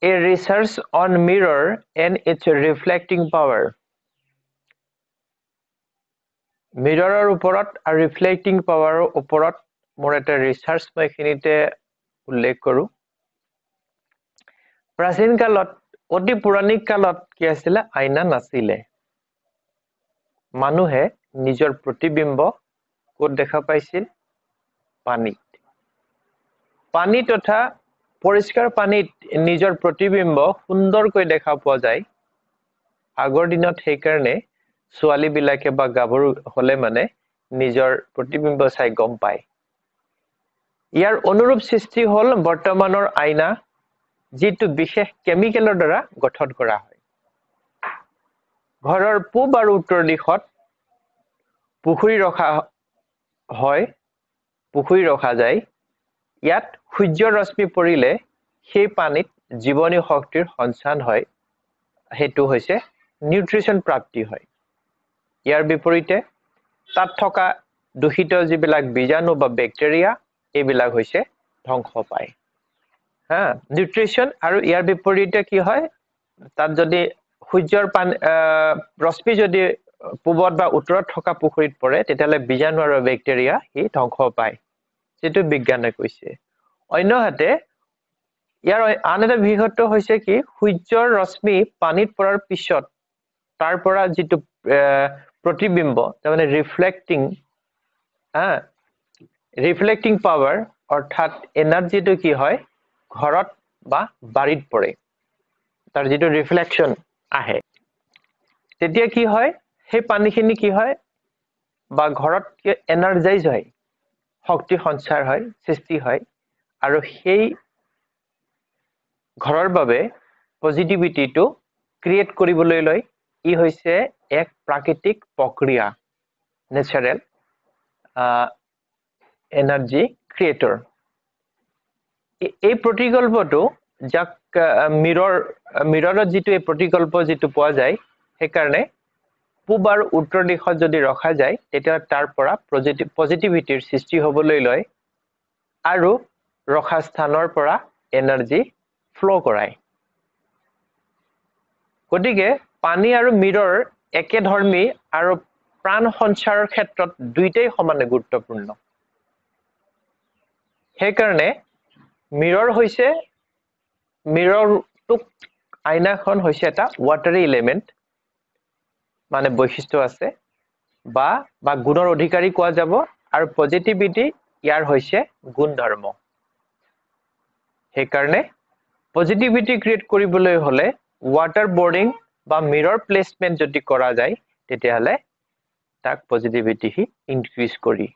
a research on mirror and its reflecting power. মিৰৰৰ ওপৰত আৰু reflecting পাৱাৰৰ ওপৰত মোৰ এটা ৰিচাৰ্চ মই এখিনিতে উল্লেখ কৰো প্ৰাচীন কালত অতি পৌৰাণিক কালত কি আছিল আইনা নাছিল মানুহে নিজৰ প্ৰতিবিম্ব ক'ত দেখা পাইছিল পানীত পানী তথা পৰিষ্কাৰ পানীত নিজৰ প্ৰতিবিম্ব সুন্দৰকৈ দেখা পোৱা যায় আগৰ দিনত সেই কাৰণে ছোৱালী বিলাকে বা গাভৰু হলে মানে নিজৰ প্ৰতিবিম্ব চাই গম পায় ইয়াৰ অনুৰূপ সৃষ্টি হল বৰ্তমানৰ আইনা যেটো বিশেষ কেমিকেলৰ দ্বাৰা গঠন কৰা হয় ঘৰৰ পূব আৰু উত্তৰ দিশত পুখুৰী ৰখা যায় ইয়াত সূৰ্যৰ ৰশ্মি পৰিলে সেই পানীত জীৱনী শক্তিৰ সঞ্চান হয় হেতু হৈছে নিউট্ৰিশন প্ৰাপ্তি হয় ইয়াৰ বিপৰীতে তাত থকা দূষিত যিবিলাক বীজাণু বা ব্যাকটেৰিয়া এইবিলাক হৈছে ধ্বংস পায় হা নিউট্ৰিশন আৰু ইয়াৰ বিপৰীতে কি হয় তাত যদি সূৰ্যৰ ৰশ্মি যদি পূবত বা উত্তৰত থকা পুখুৰীত পৰে তেতিয়ালে বীজাণু আৰু ব্যাকটেৰিয়া ই ধ্বংস পায় যেটো বিজ্ঞানে কৈছে অন্যহাতে ইয়াৰ আন এটা বিশেষত্ব হৈছে কি সূৰ্যৰ ৰশ্মি পানীত পৰাৰ পিছত তাৰ পৰা যেটো প্ৰতিবিম্ব মানে ৰিফ্লেক্টিং পাৱাৰ অৰ্থাৎ এনাৰ্জিটো কি হয় ঘৰত বা বাৰীত পৰে তাৰ যেটো ৰিফ্লেকশন আহে তেতিয়া কি হয় সেই পানীখিনি কি হয় বা ঘৰত এনাৰ্জাইজ হয় শক্তি সঞ্চাৰ হয় সৃষ্টি হয় আৰু সেই ঘৰৰ বাবে পজিটিভিটিটো ক্ৰিয়েট কৰিবলৈ লৈ ই হৈছে এক প্ৰাকৃতিক প্ৰক্ৰিয়া নেচাৰেল এনাৰ্জি ক্ৰিয়েটৰ এই প্ৰতিকল্পটো যাক মিৰৰৰ যেটো এই প্ৰতিকল্প যেটো পোৱা যায় সেই কাৰণে পূব আৰু উত্তৰ দিশত যদি ৰখা যায় তেতিয়া তাৰ পৰা পজিটিভিটিৰ সৃষ্টি হ'বলৈ লয় আৰু ৰখা স্থানৰ পৰা এনাৰ্জি ফ্লো কৰায় গতিকে পানী আৰু মিৰৰ একেধৰ্মী আৰু প্ৰাণ সঞ্চাৰৰ ক্ষেত্ৰত দুইটাই সমানে গুৰুত্বপূৰ্ণ সেই কাৰণে মিৰৰটোক আইনাখন হৈছে এটা ওয়াটাৰী এলিমেন্ট মানে বৈশিষ্ট্য আছে বা গুণৰ অধিকাৰী কোৱা যাব আৰু পজিটিভিটি ইয়াৰ হৈছে গুণ ধৰ্ম সেই কাৰণে পজিটিভিটি ক্ৰিয়েট কৰিবলৈ হলে ওয়াটাৰ বোৰ্ডিং বা মিৰৰ প্লেসমেন্ট যদি কৰা যায় তেতিয়াহলে তাক পজিটিভিটি হি ইনক্ৰিজ কৰি